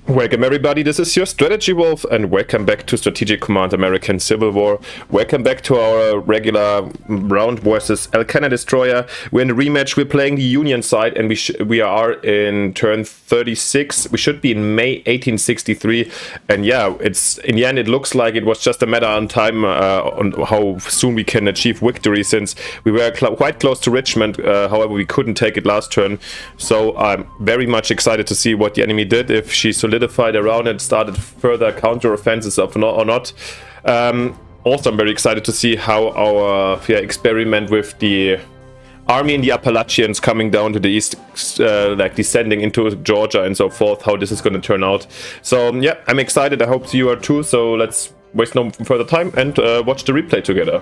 Welcome everybody, this is your Strategy Wolf and welcome back to Strategic Command American Civil War. Welcome back to our regular round versus LCanidestroyer. We're in a rematch, we're playing the Union side and we are in turn 36. We should be in May 1863 and yeah, it's in the end it looks like it was just a matter of time on how soon we can achieve victory, since we were quite close to Richmond, however we couldn't take it last turn. So I'm very much excited to see what the enemy did, if she solidified around and started further counter-offenses or not. Also, I'm very excited to see how our experiment with the army in the Appalachians coming down to the east, like descending into Georgia and so forth, how this is going to turn out. So yeah, I'm excited. I hope you are too. So let's waste no further time and watch the replay together.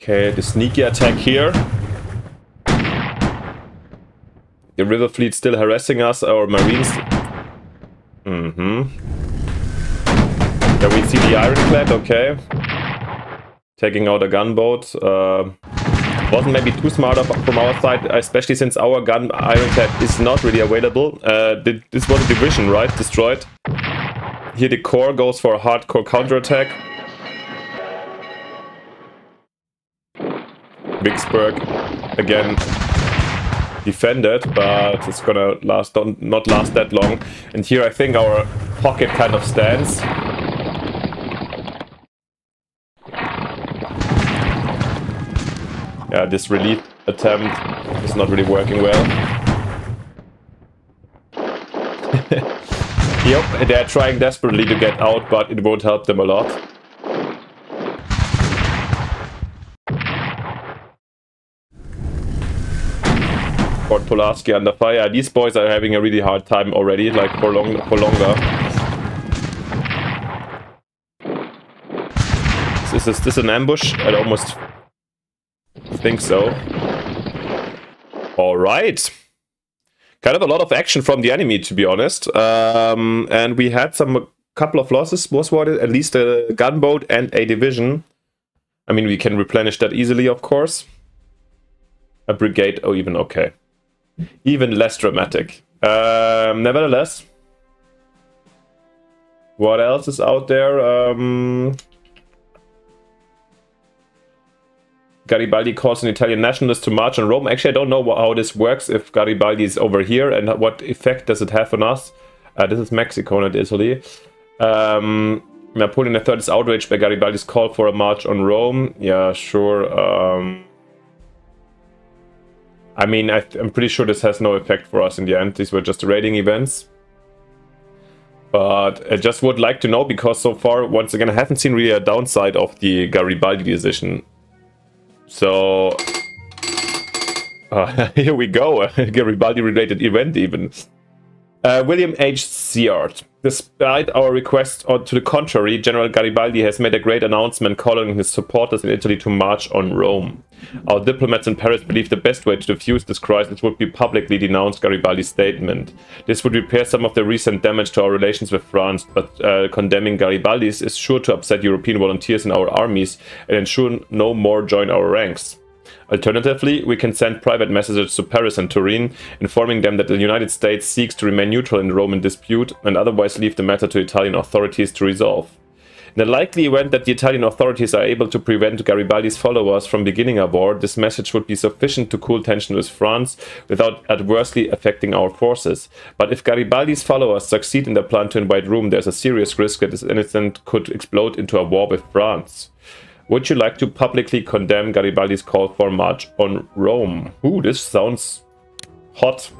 Okay, the sneaky attack here. The river fleet still harassing us, our marines. Then we see the ironclad, okay. Taking out a gunboat. Wasn't maybe too smart from our side, especially since our ironclad is not really available. This was a division, right? Destroyed. Here the core goes for a hardcore counterattack. Vicksburg again defended, but it's gonna not last that long. And here I think our pocket kind of stands. Yeah, this relief attempt is not really working well. Yep, they're trying desperately to get out, but it won't help them a lot. Fort Pulaski under fire. These boys are having a really hard time already, like for longer. Is this an ambush? I almost think so. Alright. Kind of a lot of action from the enemy, to be honest. And we had a couple of losses, at least a gunboat and a division. I mean, we can replenish that easily, of course. A brigade, oh, even okay. Even less dramatic. Nevertheless, what else is out there? Garibaldi calls on Italian nationalists to march on Rome. Actually, I don't know how this works, if Garibaldi is over here, and what effect does it have on us. This is Mexico, not Italy. Napoleon III is outraged by Garibaldi's call for a march on Rome. Yeah, sure. I mean, I'm pretty sure this has no effect for us in the end. These were just raiding events. But I just would like to know, because so far, once again, I haven't seen really a downside of the Garibaldi decision. So, here we go. Garibaldi-related event even. William H. Seard. Despite our request, or to the contrary, General Garibaldi has made a great announcement calling his supporters in Italy to march on Rome. Our diplomats in Paris believe the best way to defuse this crisis would be publicly denounce Garibaldi's statement. This would repair some of the recent damage to our relations with France, but condemning Garibaldi's is sure to upset European volunteers in our armies and ensure no more join our ranks. Alternatively, we can send private messages to Paris and Turin, informing them that the United States seeks to remain neutral in the Roman dispute and otherwise leave the matter to Italian authorities to resolve. In the likely event that the Italian authorities are able to prevent Garibaldi's followers from beginning a war, this message would be sufficient to cool tension with France without adversely affecting our forces. But if Garibaldi's followers succeed in their plan to invade Rome, there's a serious risk that this incident could explode into a war with France. Would you like to publicly condemn Garibaldi's call for a march on Rome? Ooh, this sounds hot.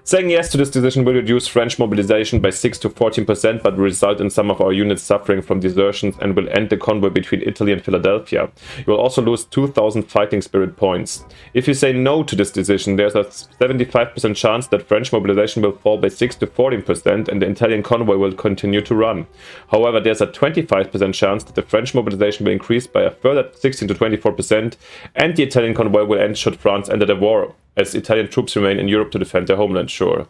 Saying yes to this decision will reduce French mobilization by 6 to 14%, but will result in some of our units suffering from desertions and will end the convoy between Italy and Philadelphia. You will also lose 2,000 fighting spirit points. If you say no to this decision, there's a 75% chance that French mobilization will fall by 6 to 14% and the Italian convoy will continue to run. However, there's a 25% chance that the French mobilization will increase by a further 16 to 24% and the Italian convoy will end should France enter the war, as Italian troops remain in Europe to defend their homeland. Sure.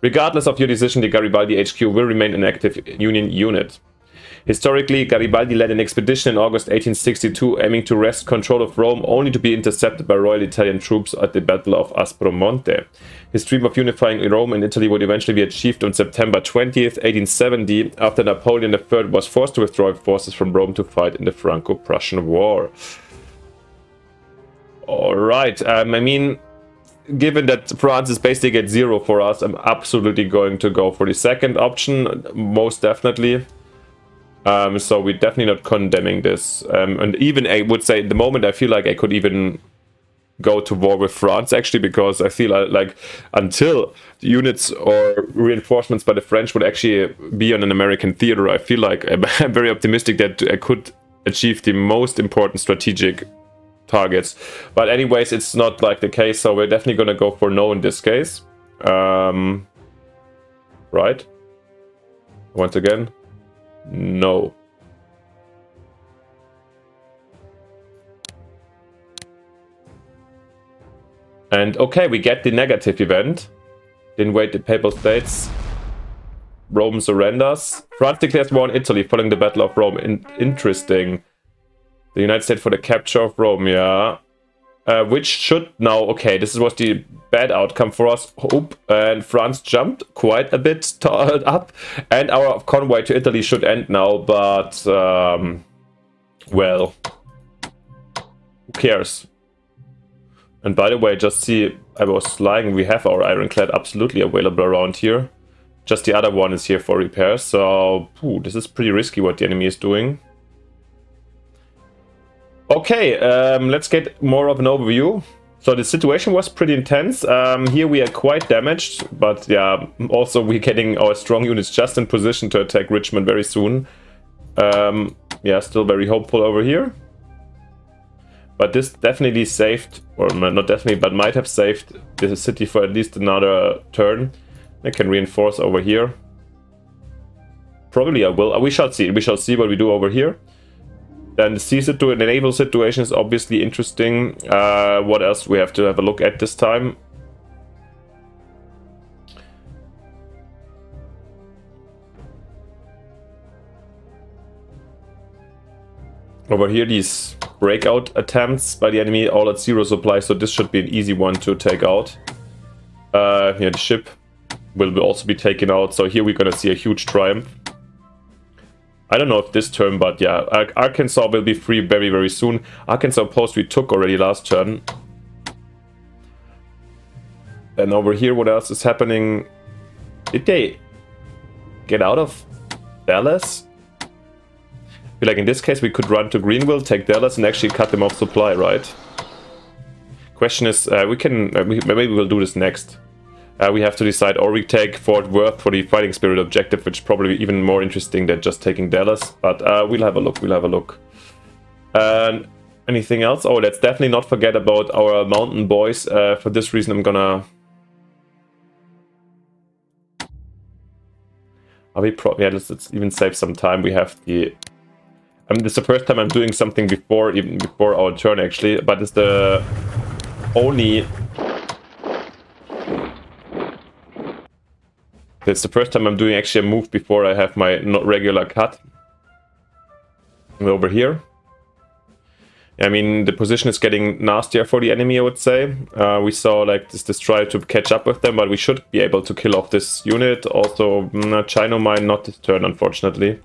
Regardless of your decision, the Garibaldi HQ will remain an active Union unit. Historically, Garibaldi led an expedition in August 1862 aiming to wrest control of Rome, only to be intercepted by Royal Italian troops at the Battle of Aspromonte. His dream of unifying Rome and Italy would eventually be achieved on September 20th, 1870, after Napoleon III was forced to withdraw forces from Rome to fight in the Franco-Prussian War. Alright, I mean, given that France is basically at 0 for us, I'm absolutely going to go for the second option, most definitely. So we're definitely not condemning this. And even I would say at the moment I feel like I could even go to war with France, actually, because I feel like until units or reinforcements by the French would actually be on an American theater, I feel like I'm very optimistic that I could achieve the most important strategic targets. But anyways, it's not like the case, so we're definitely going to go for no in this case. Right? Once again, no. And okay, we get the negative event. Didn't wait the Papal States. Rome surrenders. France declares war on Italy following the Battle of Rome. Interesting. The United States for the capture of Rome, yeah. Which should now... Okay, this was the bad outcome for us. Hope. And France jumped quite a bit up. And our convoy to Italy should end now, but... well... who cares? And by the way, just see, I was lying, we have our ironclad absolutely available around here. Just the other one is here for repairs, so this is pretty risky what the enemy is doing. Okay, let's get more of an overview. So the situation was pretty intense. Here we are quite damaged, but yeah, also we're getting our strong units just in position to attack Richmond very soon. Yeah, still very hopeful over here. But this definitely saved, or not definitely, but might have saved the city for at least another turn. I can reinforce over here. Probably I will. We shall see. We shall see what we do over here. Then the sea situation, the naval situation is obviously interesting. What else we have to have a look at this time? Over here, these breakout attempts by the enemy, all at 0 supply, so this should be an easy one to take out. Here, the ship will also be taken out, so here we're gonna see a huge triumph. I don't know if this turn, but yeah, Arkansas will be free very, very soon. Arkansas post we took already last turn. And over here, what else is happening? Did they get out of Dallas? I feel like in this case we could run to Greenville, take Dallas, and actually cut them off supply, right? Question is, maybe we'll do this next. We have to decide, or we take Fort Worth for the fighting spirit objective, which is probably even more interesting than just taking Dallas. But we'll have a look. We'll have a look. Anything else? Oh, let's definitely not forget about our mountain boys. For this reason, I'm gonna. Yeah, let's even save some time. We have the. It's the first time I'm doing something even before our turn, actually, but it's the only. It's the first time I'm doing actually a move before I have my not regular cut. Over here. I mean, the position is getting nastier for the enemy, I would say. We saw like this try to catch up with them, but we should be able to kill off this unit. Also, Chino mine, not this turn, unfortunately.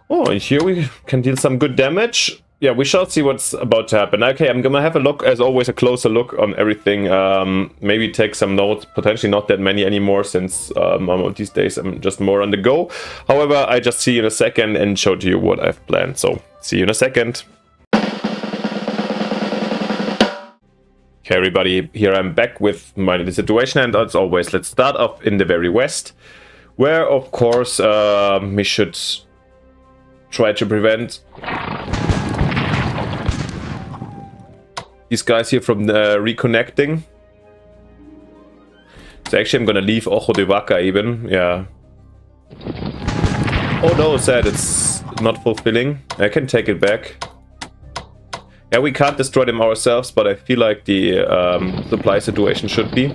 Oh, and here we can deal some good damage. Yeah, we shall see what's about to happen. Okay, I'm gonna have a look, as always, a closer look on everything. Maybe take some notes, potentially not that many anymore, since these days I'm just more on the go. However, I just see you in a second and show to you what I've planned. So, see you in a second. Okay, everybody, here I'm back with my situation, and as always, let's start off in the very west, where, of course, we should try to prevent these guys here from reconnecting. So actually I'm gonna leave Ojo de Vaca even, yeah. Oh no, sad, it's not fulfilling. I can take it back. Yeah, we can't destroy them ourselves, but I feel like the supply situation should be.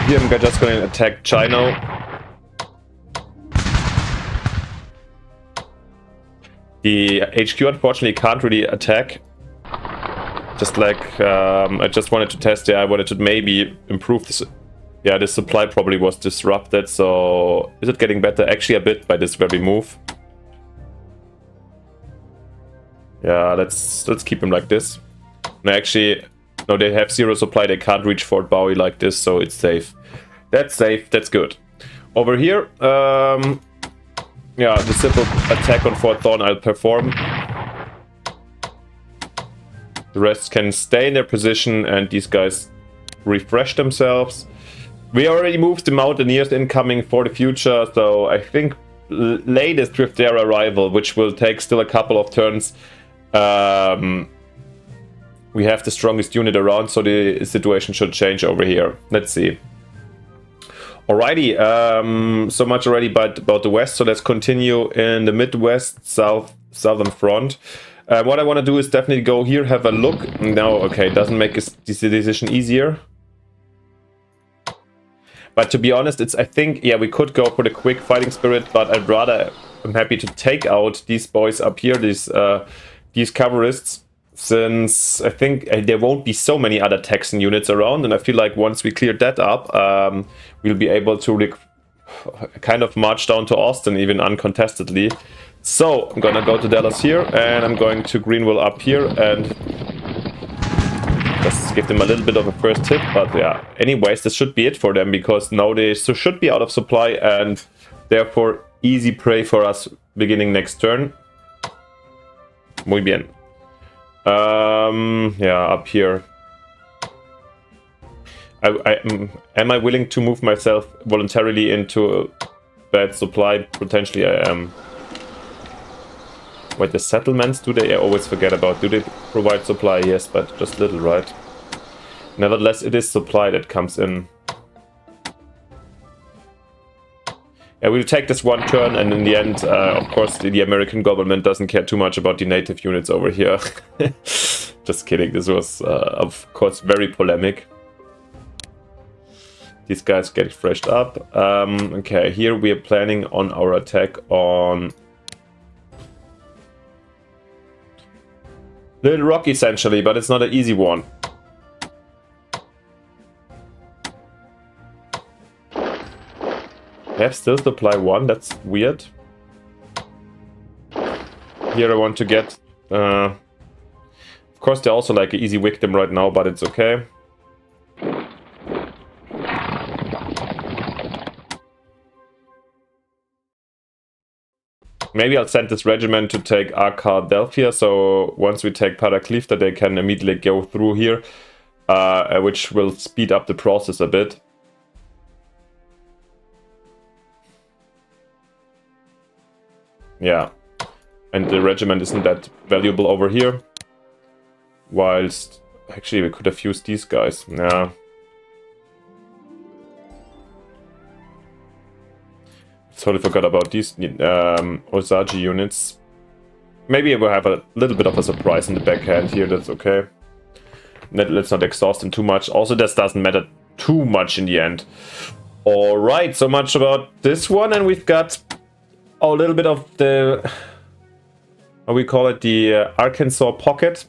Here I'm just gonna attack Chino. The HQ unfortunately can't really attack. Just like, I just wanted to test, I wanted to maybe improve this. Yeah, this supply probably was disrupted, so is it getting better? Actually a bit by this very move. Yeah, let's keep him like this. No, actually, no, they have zero supply, they can't reach Fort Bowie like this, so it's safe. That's safe, that's good. Over here, yeah, the simple attack on Fort Thorn I'll perform. The rest can stay in their position and these guys refresh themselves. We already moved the Mountaineers incoming for the future, so I think latest with their arrival, which will take still a couple of turns, we have the strongest unit around, so the situation should change over here. Let's see. Alrighty, so much already about the west, so let's continue in the Midwest, southern front. What I want to do is definitely go here, have a look. No, okay, doesn't make this decision easier. But to be honest, I think, yeah, we could go for the quick fighting spirit, but I'm happy to take out these boys up here, these cavalierists, since I think there won't be so many other Texan units around, and I feel like once we clear that up, we'll be able to kind of march down to Austin even uncontestedly. So I'm gonna go to Dallas here, and I'm going to Greenville up here, and just give them a little bit of a first hit. But yeah, anyways, this should be it for them, because now they should be out of supply, and therefore easy prey for us beginning next turn. Muy bien. Yeah, up here. Am I willing to move myself voluntarily into bad supply? Potentially I am. Wait, the settlements, do they? I always forget about. Do they provide supply? Yes, but just little, right? Nevertheless, it is supply that comes in. Yeah, we'll take this one turn, and in the end, of course, the American government doesn't care too much about the native units over here. Just kidding, this was, of course, very polemic. These guys get freshed up. Okay, here we are planning on our attack on Little Rock, essentially, but it's not an easy one. I have still supply 1, that's weird. Here I want to get... of course they're also like an easy victim right now, but it's okay. Maybe I'll send this regiment to take Arkadelphia, so once we take Paraclifta they can immediately go through here, which will speed up the process a bit. Yeah, and the regiment isn't that valuable over here. Whilst, actually we could have used these guys, yeah. Totally forgot about these Osage units. Maybe we'll have a little bit of a surprise in the backhand here, that's okay. Let's not exhaust them too much. Also, this doesn't matter too much in the end. Alright, so much about this one, and we've got a little bit of the, how we call it, the Arkansas pocket.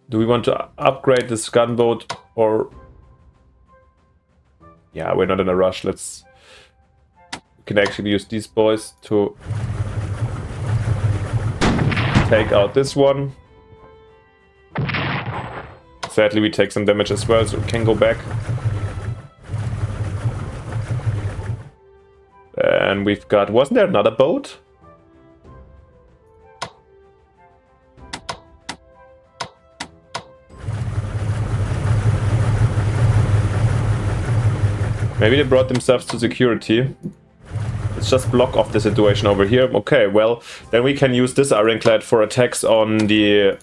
Do we want to upgrade this gunboat, or... Yeah, we're not in a rush. We can actually use these boys to take out this one. Sadly, we take some damage as well, so we can go back. And we've got... Wasn't there another boat? Maybe they brought themselves to security. Let's just block off the situation over here. Okay, well, then we can use this ironclad for attacks on the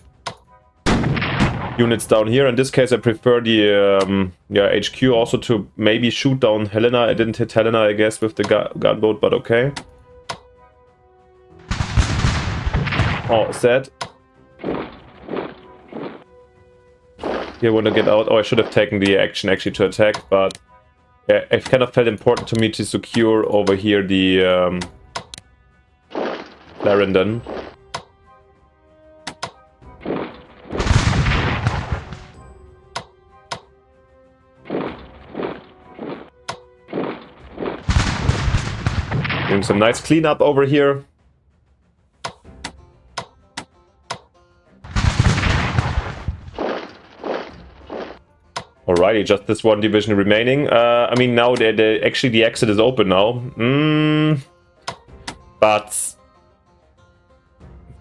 units down here. In this case, I prefer the yeah, HQ also to maybe shoot down Helena. I didn't hit Helena, I guess, with the gunboat, but okay. Oh, sad. Here, want to get out. Oh, I should have taken the action actually to attack, but... Yeah, it kind of felt important to me to secure over here the Clarendon. Doing some nice cleanup over here. Alrighty, just this one division remaining. I mean, now actually the exit is open now. But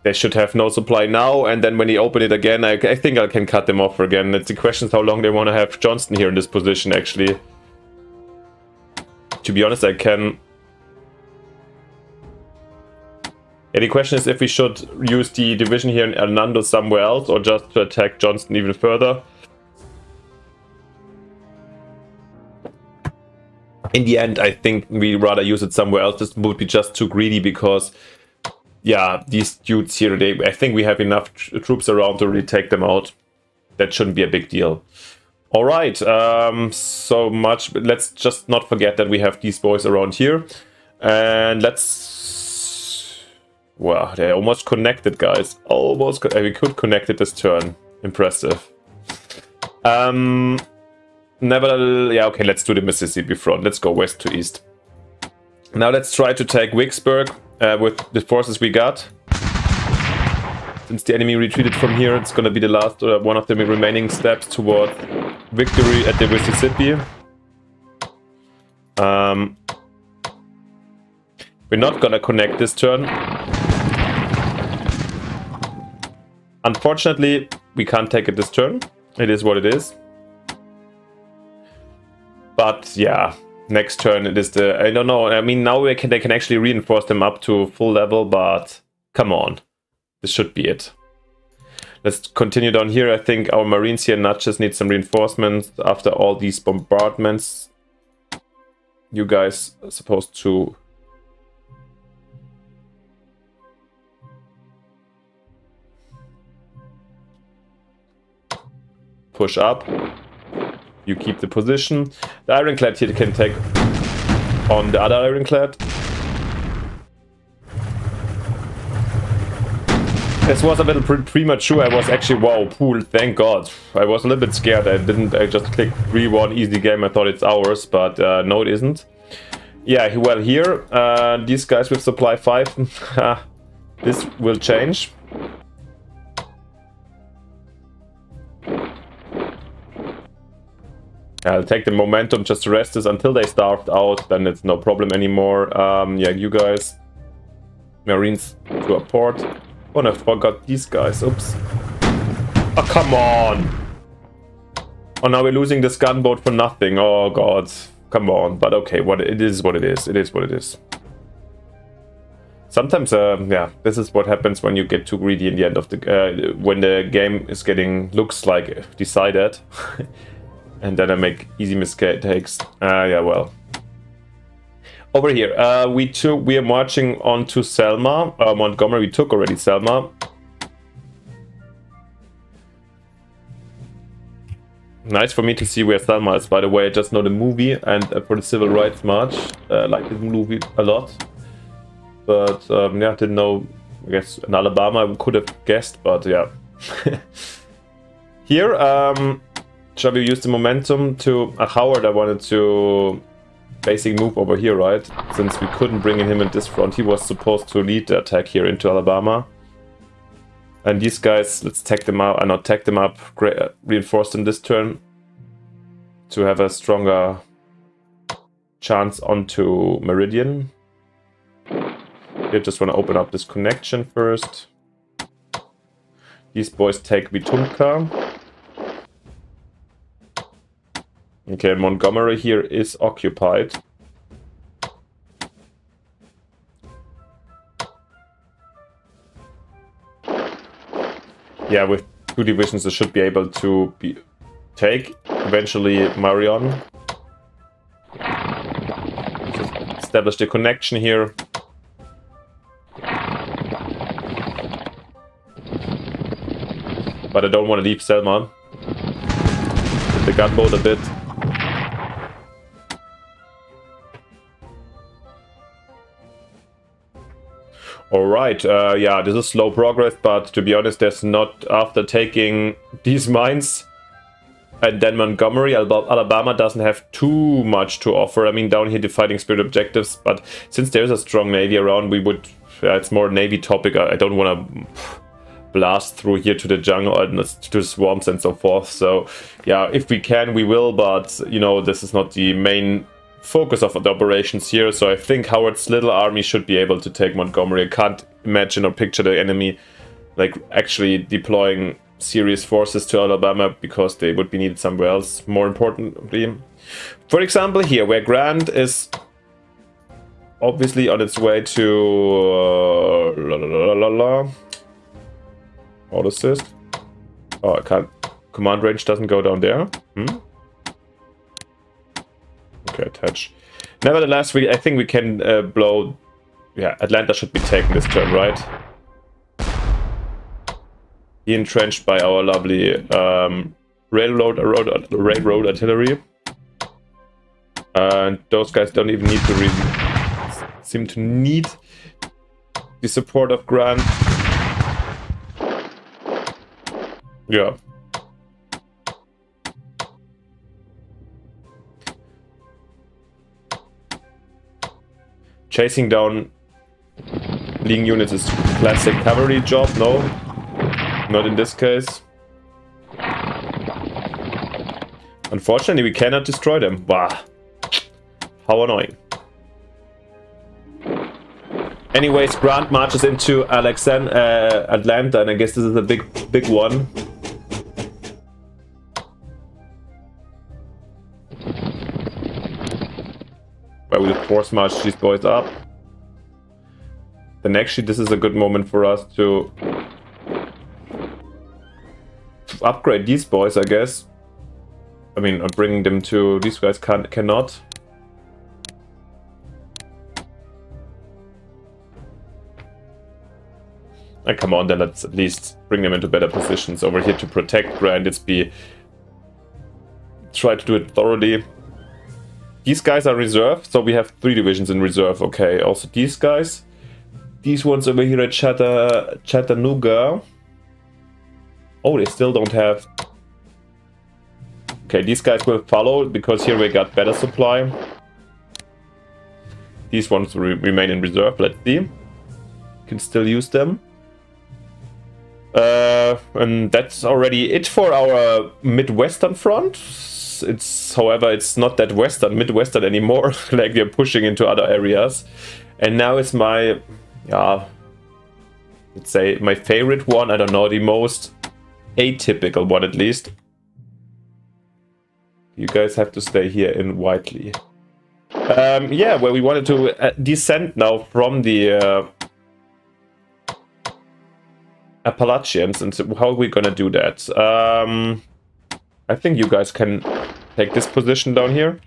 they should have no supply now, and then when they open it again, I think I can cut them off again. It's the question how long they want to have Johnston here in this position, actually. To be honest, I can... Yeah, the question is if we should use the division here in Hernando somewhere else, or just to attack Johnston even further. In the end, I think we rather use it somewhere else. This would be just too greedy because, yeah, these dudes here, I think we have enough troops around to really take them out. That shouldn't be a big deal. All right, so much. Let's just not forget that we have these boys around here. And let's... Wow, they almost connected, guys. Almost. We could connect it this turn. Impressive. Never. Yeah, okay, let's do the Mississippi front. Let's go west to east. Now let's try to take Vicksburg with the forces we got. Since the enemy retreated from here, it's gonna be the last one of the remaining steps toward victory at the Mississippi. We're not gonna connect this turn. Unfortunately, we can't take it this turn. It is what it is. But yeah, next turn it is the... I don't know. I mean, now they can actually reinforce them up to full level, but come on. This should be it. Let's continue down here. I think our Marines here not just need some reinforcements after all these bombardments. You guys are supposed to... push up. You keep the position. The ironclad here can take on the other ironclad. This was a little premature. I was actually, wow, pool, thank God. I was a little bit scared. I just clicked 3-1 easy game. I thought it's ours, but no, it isn't. Yeah, well, here, these guys with supply 5, this will change. I'll take the momentum, just rest this until they starved out, then it's no problem anymore. Yeah, you guys, Marines to a port. Oh, and I forgot these guys, oops. Oh, come on! Oh, now we're losing this gunboat for nothing, oh god. Come on, but okay, it is what it is, it is what it is. Sometimes, yeah, this is what happens when you get too greedy in the end of the... when the game is looks like decided. And then I make easy mistakes. Yeah, well. Over here, we are marching on to Selma. Montgomery, we took already Selma. Nice for me to see where Selma is. By the way, I just know the movie and for the Civil Rights March. Like the movie a lot. But yeah, I didn't know. I guess in Alabama I could have guessed, but yeah. Here, shall we use the momentum to... Howard, I wanted to basically move over here, right? Since we couldn't bring him in this front. He was supposed to lead the attack here into Alabama. And these guys, let's take them out. Not take them up. Reinforce them this turn. To have a stronger chance onto Meridian. I just want to open up this connection first. These boys take Wetumpka. Okay, Montgomery here is occupied. Yeah, with 2 divisions, they should be able to take eventually Marion. Just establish the connection here. But I don't want to leave Selma. Hit the gunboat a bit. Alright, yeah, this is slow progress, but to be honest, there's not, after taking these mines and then Montgomery, Alabama doesn't have too much to offer. I mean, down here the fighting spirit objectives, but since there's a strong navy around, we would, it's more a navy topic. I don't want to blast through here to the jungle and to the swamps and so forth. So yeah, if we can, we will, but you know, this is not the main focus of the operations here. So I think Howard's little army should be able to take Montgomery. I can't imagine or picture the enemy like actually deploying serious forces to Alabama because they would be needed somewhere else. More importantly, for example, here where Grant is obviously on its way to auto assist. Oh, I can't. Command range doesn't go down there. Okay, attach. Nevertheless, I think we can blow. Yeah, Atlanta should be taken this turn, right? Entrenched by our lovely railroad artillery, and those guys don't even need to seem to need the support of Grant. Yeah. Chasing down leading units is classic cavalry job, no? Not in this case. Unfortunately, we cannot destroy them. Wow. How annoying. Anyways, Grant marches into Atlanta, and I guess this is a big one. Where we force march these boys up. Then actually, this is a good moment for us to upgrade these boys, I guess. I mean, I'm bringing them to... These guys cannot. And come on, then let's at least bring them into better positions over here to protect Grant. Try to do it thoroughly. These guys are reserve, so we have 3 divisions in reserve. Okay, also these guys. These ones over here at Chattanooga. Oh, they still don't have... Okay, these guys will follow, because here we got better supply. These ones will remain in reserve, let's see. Can still use them. And that's already it for our Midwestern front. However, it's not that Midwestern anymore. Like, we're pushing into other areas. And now it's my, let's say my favorite one. I don't know, the most atypical one at least. You guys have to stay here in Whiteley. Yeah, where we wanted to descend now from the Appalachians, and so how are we gonna do that? I think you guys can take this position down here.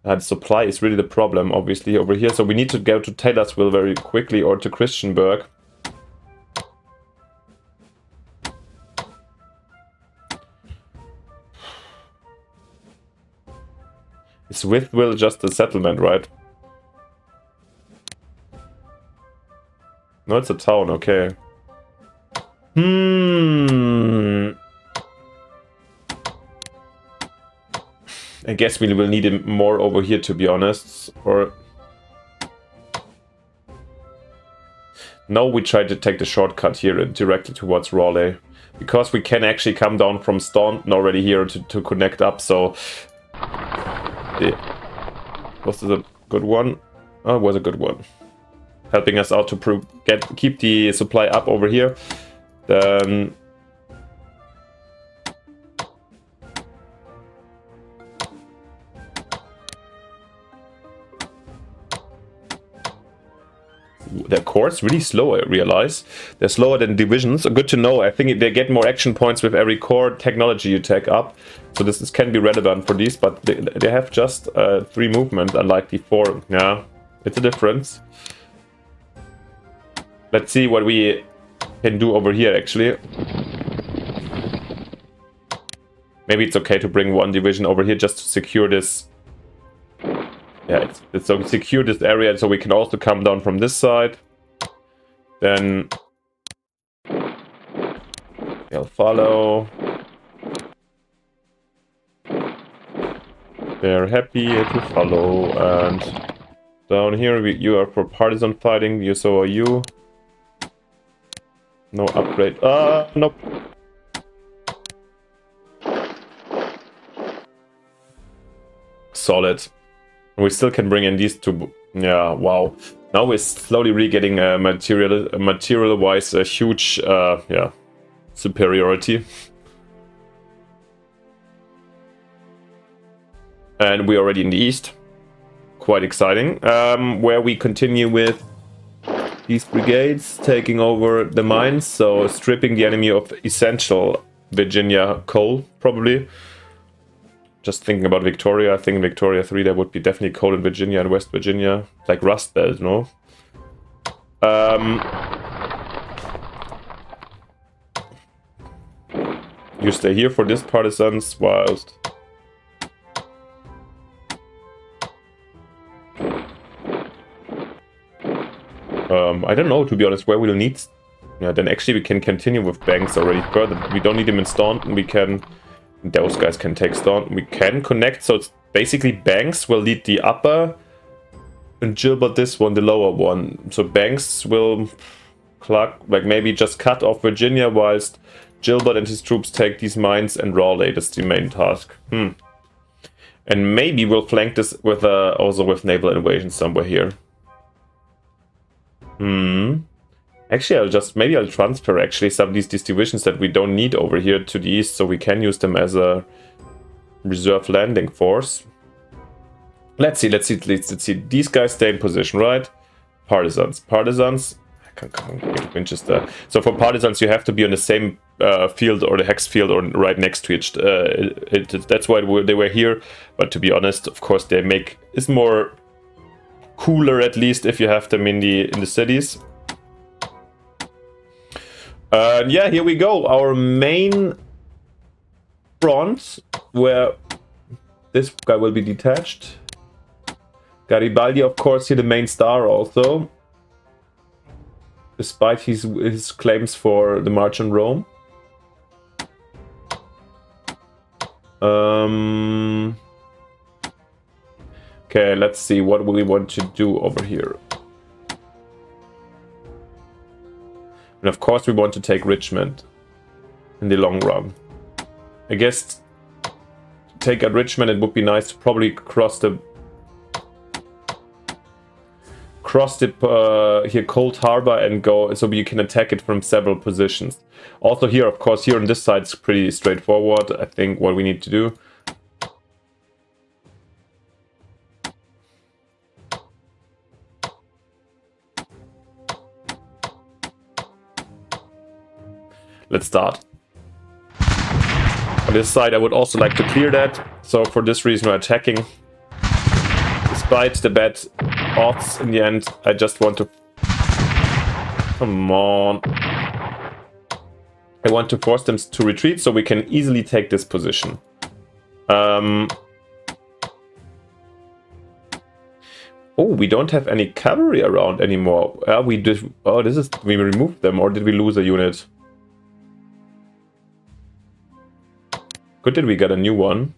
The supply is really the problem, obviously, over here. So we need to go to Taylorsville very quickly, or to Christiansburg. Is Withville just a settlement, right? No, it's a town, okay. I guess we will need more over here, to be honest. Or no, we try to take the shortcut here directly towards Raleigh, because we can actually come down from Staunton already here to connect up. So was this a good one? Oh, it was a good one. Helping us out to keep the supply up over here. Then their core's really slow, I realize. They're slower than divisions. Good to know. I think they get more action points with every core technology you take up. So this can be relevant for these, but they have just 3 movement, unlike the 4. Yeah, it's a difference. Let's see what we can do over here, actually. Maybe it's okay to bring 1 division over here just to secure this Yeah, so we secure this area so we can also come down from this side. Then they'll follow. They're happy to follow. And down here, you are for partisan fighting. So are you. No upgrade. Nope. Solid. We still can bring in these two. Yeah, wow. Now we're slowly re-getting material-wise a huge, yeah, superiority. And we're already in the east. Quite exciting. Where we continue with these brigades taking over the mines, so stripping the enemy of essential Virginia coal, probably. Just thinking about Victoria, I think in Victoria 3 there would be definitely coal in Virginia and West Virginia, like Rust Belt, no? You stay here for this partisans, whilst I don't know, to be honest, where we'll need. Yeah, then actually we can continue with Banks already further. We don't need him in Staunton. We can. Those guys can take Staunton. We can connect. So it's basically Banks will lead the upper, and Gilbert this one, the lower one. So Banks will like maybe just cut off Virginia, whilst Gilbert and his troops take these mines and Raleigh. That's the main task. And maybe we'll flank this with also with naval invasion somewhere here. Actually, I'll transfer actually some of these divisions that we don't need over here to the east, so we can use them as a reserve landing force. Let's see. These guys stay in position, right? Partisans. I can't get Winchester. So for partisans, you have to be on the same field or the hex field or right next to each. That's why they were here. But to be honest, of course, they make it's more cooler, at least if you have them in the cities. Yeah, here we go. Our main front, where this guy will be detached. Garibaldi, of course, here the main star also, despite his claims for the March on Rome. Okay, let's see what we want to do over here. And of course we want to take Richmond in the long run. I guess to take at Richmond it would be nice to probably cross the here Cold Harbor and go so you can attack it from several positions. Also here, of course, here on this side it's pretty straightforward. I think what we need to do. Let's start. On this side I would also like to clear that, so for this reason we're attacking. Despite the bad odds in the end, I just want to... Come on. I want to force them to retreat so we can easily take this position. Oh, we don't have any cavalry around anymore. We did... Oh, we removed them, or did we lose a unit? Good that we got a new one.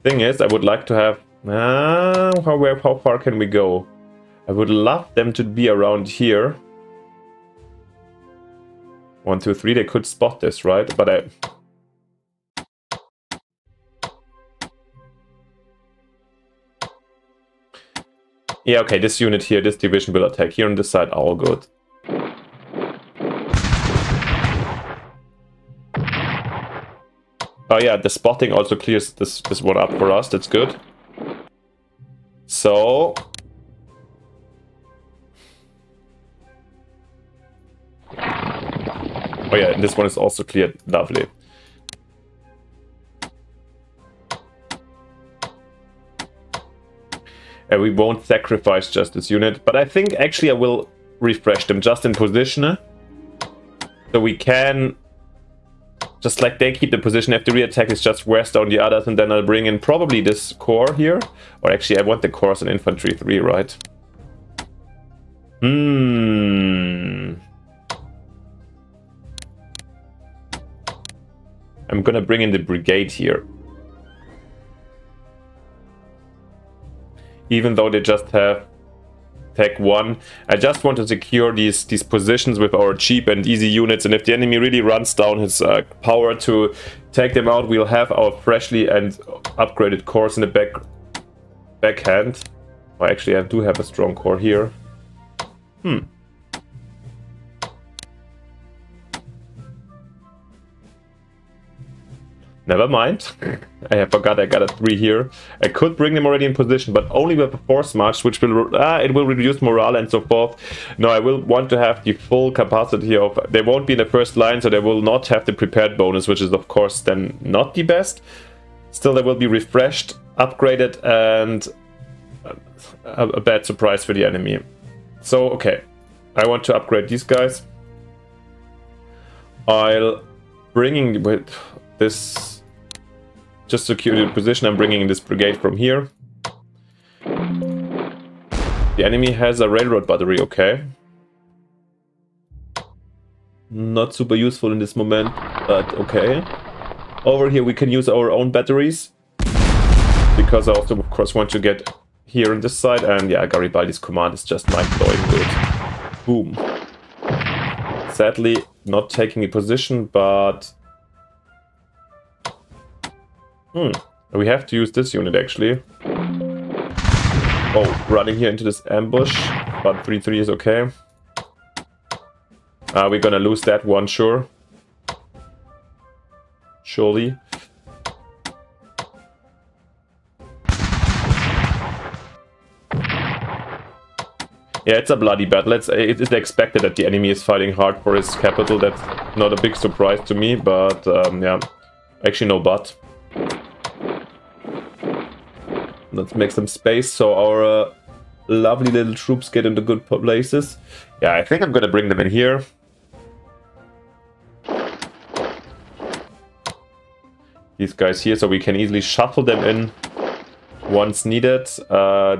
Thing is, I would like to have... how far can we go? I would love them to be around here. 1, 2, 3, they could spot this, right? But yeah, okay, this unit here, this division will attack here on this side, all good. Oh yeah, the spotting also clears this one up for us, that's good. So... Oh yeah, and this one is also cleared, lovely. And we won't sacrifice just this unit, but I think actually I will refresh them just in position. So we can Just like they keep the position, if the rear attack is just wears down the others, and then I'll bring in probably this core here. Or actually, I want the cores on infantry 3, right? I'm gonna bring in the brigade here. Even though they just have Tech 1. I just want to secure these positions with our cheap and easy units, and if the enemy really runs down his power to take them out, we'll have our freshly and upgraded cores in the backhand. Well, actually, I do have a strong core here. Never mind. I forgot I got a 3 here. I could bring them already in position, but only with a force march, which will it will reduce morale and so forth. No, I will want to have the full capacity of. They won't be in the first line, so they will not have the prepared bonus, which is of course then not the best. Still, they will be refreshed, upgraded, and a bad surprise for the enemy. So okay, I want to upgrade these guys. I'll bringing with this. Just secure the position, I'm bringing this brigade from here. The enemy has a railroad battery, okay. Not super useful in this moment, but okay. Over here we can use our own batteries. Because I also of course want to get here on this side, and yeah, Garibaldi's command is just mind-blowing good. Boom. Sadly, not taking a position, but... we have to use this unit actually. Oh, running here into this ambush, but 3-3 is okay. We're gonna lose that one, sure. Surely. Yeah, it's a bloody battle. It is expected that the enemy is fighting hard for his capital. That's not a big surprise to me, but yeah. Actually, no but. Let's make some space so our lovely little troops get into good places. Yeah, I think I'm gonna bring them in here. These guys here, so we can easily shuffle them in once needed.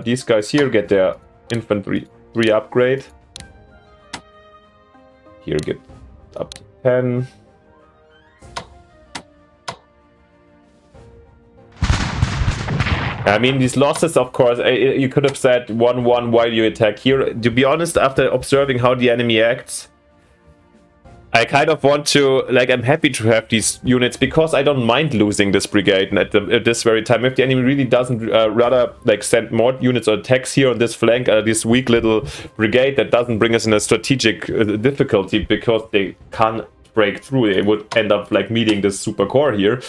These guys here get their infantry 3 upgrade. Here get up to 10. I mean, these losses, of course, you could have said 1-1 while you attack here. To be honest, after observing how the enemy acts, I kind of want to, like, I'm happy to have these units because I don't mind losing this brigade at this very time. If the enemy really doesn't rather, like, send more units or attacks here on this flank, this weak little brigade that doesn't bring us in a strategic difficulty because they can't break through. They would end up, like, meeting this super core here.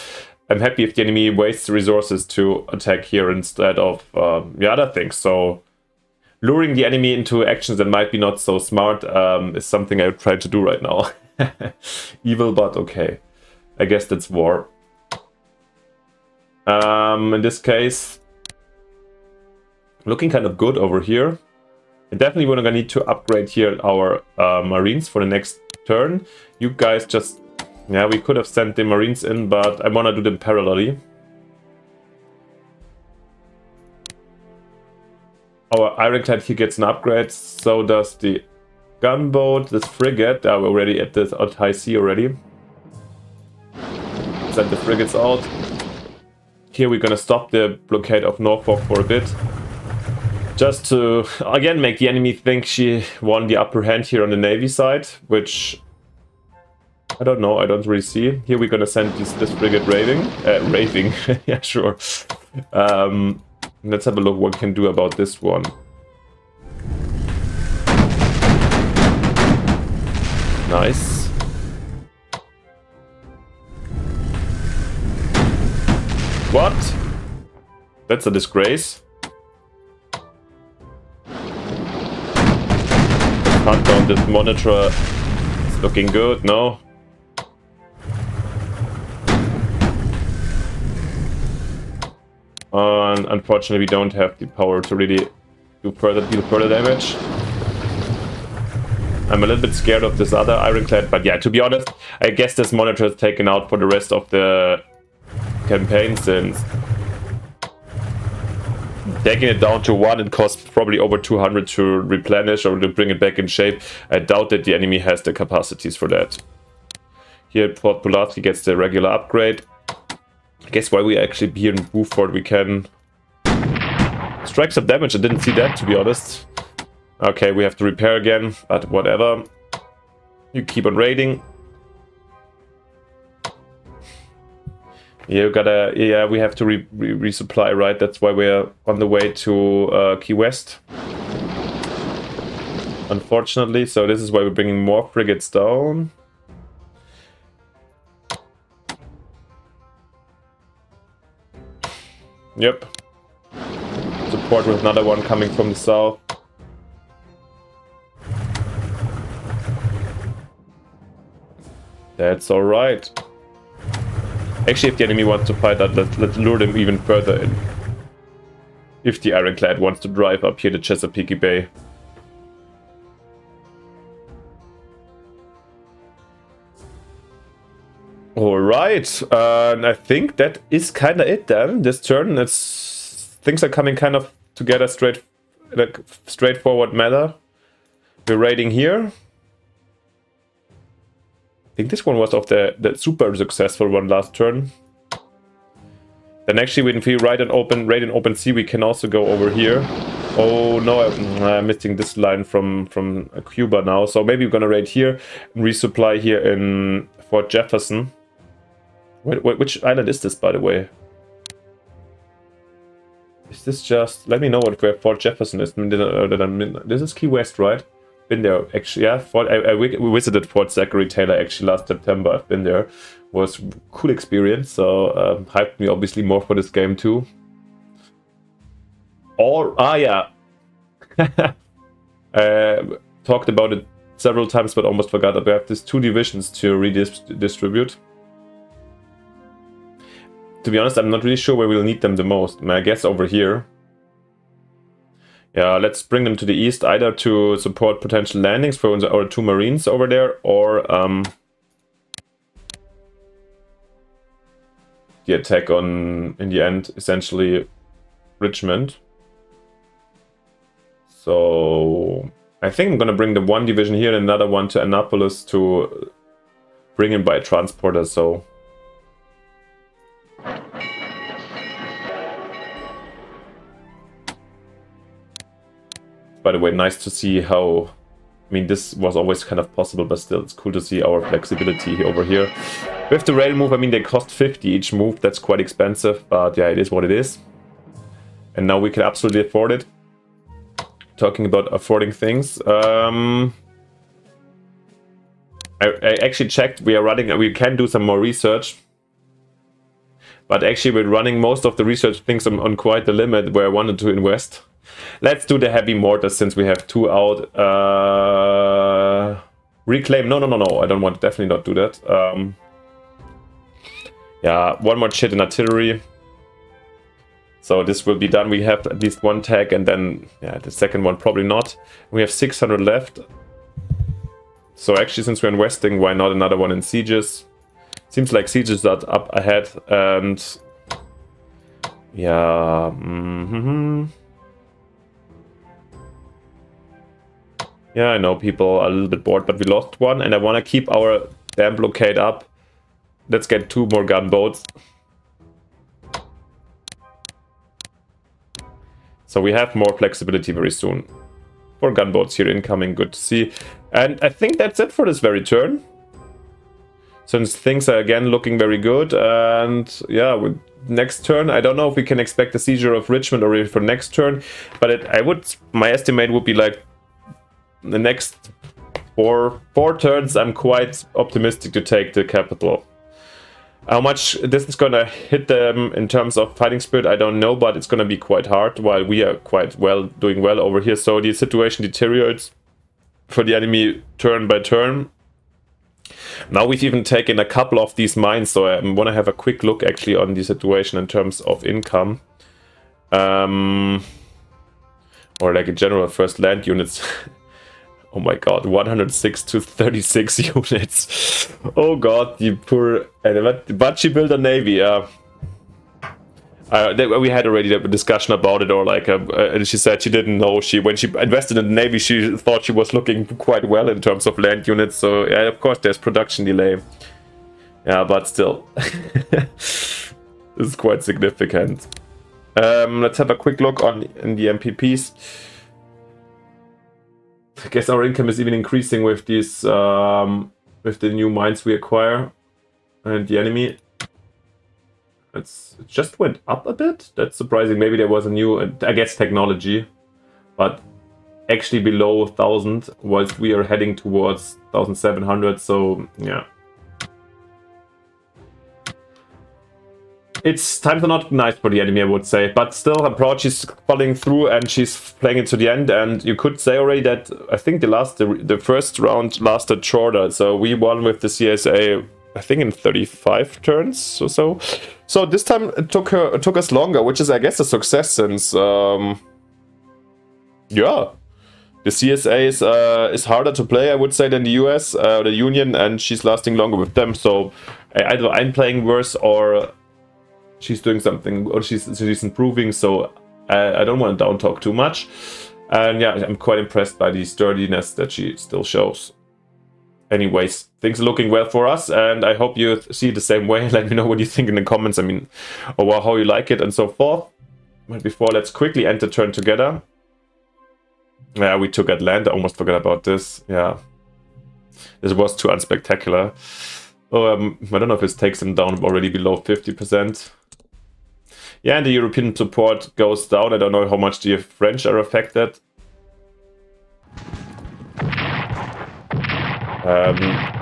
I'm happy if the enemy wastes resources to attack here instead of the other things. So luring the enemy into actions that might be not so smart is something I try to do right now. Evil, but okay. I guess that's war. In this case, looking kind of good over here. I definitely we're gonna need to upgrade here our Marines for the next turn. You guys just... Yeah, we could have sent the Marines in, but I want to do them parallelly. Our Ironclad here gets an upgrade, so does the gunboat, this frigate. We're already at the high sea already. Send the frigates out. Here we're gonna stop the blockade of Norfolk for a bit. Just to, again, make the enemy think she won the upper hand here on the Navy side, which... I don't know, I don't really see. Here we're gonna send this frigate raving. Yeah, sure. Let's have a look what we can do about this one. Nice. What? That's a disgrace. Hunt down this monitor. It's looking good, no? Unfortunately, we don't have the power to really deal further damage. I'm a little bit scared of this other ironclad, but yeah, to be honest, I guess this monitor is taken out for the rest of the campaign, since taking it down to 1, it costs probably over 200 to replenish or to bring it back in shape. I doubt that the enemy has the capacities for that. Here, Port Pulaski gets the regular upgrade. I guess while we actually be here in Buford, we can strike some damage. I didn't see that, to be honest. Okay, we have to repair again, but whatever. You keep on raiding. You gotta, yeah, we have to resupply, right? That's why we're on the way to Key West. Unfortunately, so this is why we're bringing more frigates down. Yep. Support with another one coming from the south. That's alright. Actually, if the enemy wants to fight that, let's lure them even further in. If the ironclad wants to drive up here to Chesapeake Bay. Alright, and I think that is kind of it then. This turn, things are coming kind of together straightforward manner. We're raiding here. I think this one was of the super successful one last turn. Then actually, when we raid an open sea, we can also go over here. Oh no, I'm missing this line from Cuba now. So maybe we're gonna raid here and resupply here in Fort Jefferson. Which island is this, by the way? Is this just... Let me know where Fort Jefferson is. This is Key West, right? Been there, actually. Yeah, we visited Fort Zachary Taylor, actually, last September. I've been there. Was a cool experience, so hyped me, obviously, more for this game, too. Yeah. Talked about it several times, but almost forgot that we have these 2 divisions to redistribute. To be honest, I'm not really sure where we'll need them the most. I guess over here. Yeah, let's bring them to the east, either to support potential landings for our 2 Marines over there, or the attack on, in the end, essentially Richmond. So I think I'm gonna bring the 1 division here and another one to Annapolis to bring in by transporter. So. By the way, nice to see how... I mean, this was always kind of possible, but still, it's cool to see our flexibility over here. With the rail move, I mean, they cost 50 each move. That's quite expensive, but yeah, it is what it is. And now we can absolutely afford it. Talking about affording things. I actually checked. We can do some more research. But actually, we're running most of the research things on quite the limit where I wanted to invest. Let's do the heavy mortars since we have 2 out. Reclaim. No. I don't want to definitely not do that. Yeah, 1 more chit in artillery. So this will be done. We have at least 1 tag, and then yeah, the second one probably not. We have 600 left. So actually, since we're investing, why not another one in sieges? Seems like sieges are up ahead, and yeah. Yeah, I know people are a little bit bored, but we lost 1, and I want to keep our damn blockade up. Let's get 2 more gunboats. So we have more flexibility very soon. 4 gunboats here incoming, good to see. And I think that's it for this very turn. Since things are again looking very good, and yeah, with next turn, I don't know if we can expect the seizure of Richmond already for next turn, but my estimate would be like the next 4 turns. I'm quite optimistic to take the capital. How much this is gonna hit them in terms of fighting spirit, I don't know, but it's gonna be quite hard, while we are quite doing well over here. So the situation deteriorates for the enemy turn by turn. Now we've even taken a couple of these mines, so I want to have a quick look actually on the situation in terms of income. Or like in general, first land units. Oh my god, 106 to 36 units. Oh god, you poor... But she built a navy, we had already a discussion about it, or like, she said she didn't know. When she invested in the navy, she thought she was looking quite well in terms of land units. So yeah, of course there's production delay. Yeah, but still, this is quite significant. Let's have a quick look in the MPPs. I guess our income is even increasing with these, with the new mines we acquire and the enemy. It just went up a bit. That's surprising. Maybe there was a new, I guess, technology, but actually below 1,000, whilst we are heading towards 1,700. So yeah, it's times are not nice for the enemy, I would say. But still, I'm proud she's following through and she's playing it to the end. And you could say already that I think the first round lasted shorter. So we won with the CSA, I think, in 35 turns or so. So this time it took us longer, which is, I guess, a success since, yeah, the CSA is harder to play, I would say, than the US, the Union, and she's lasting longer with them. So either I'm playing worse or she's doing something, or she's improving. So I don't want to down talk too much. And yeah, I'm quite impressed by the sturdiness that she still shows. Anyways, things are looking well for us, and I hope you see it the same way. Let me know what you think in the comments, I mean, or how you like it and so forth. But before, let's quickly end the turn together. Yeah, we took Atlanta, almost forgot about this. Yeah, this was too unspectacular. Oh, I don't know if this takes them down already below 50%. Yeah, and the European support goes down. I don't know how much the French are affected.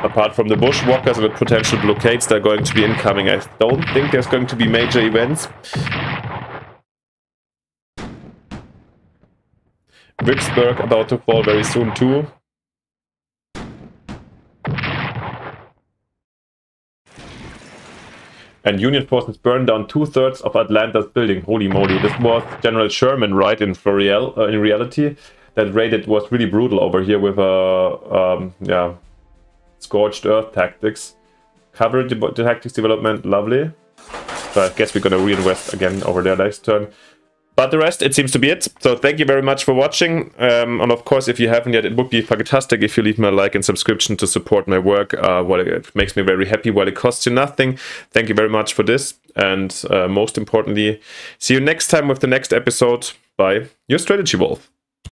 Apart from the bushwalkers with potential blockades that are going to be incoming, I don't think there's going to be major events. Vicksburg about to fall very soon too. And Union forces burned down 2/3 of Atlanta's building. Holy moly, this was General Sherman, right, in reality. That raid was really brutal over here with yeah, scorched earth tactics. Cover the tactics development, lovely. So I guess we're gonna reinvest again over there next turn. But the rest, it seems to be it. So thank you very much for watching. And of course, if you haven't yet, it would be fantastic if you leave me a like and subscription to support my work. It makes me very happy while it costs you nothing. Thank you very much for this. And most importantly, see you next time with the next episode by your Strategy Wolf.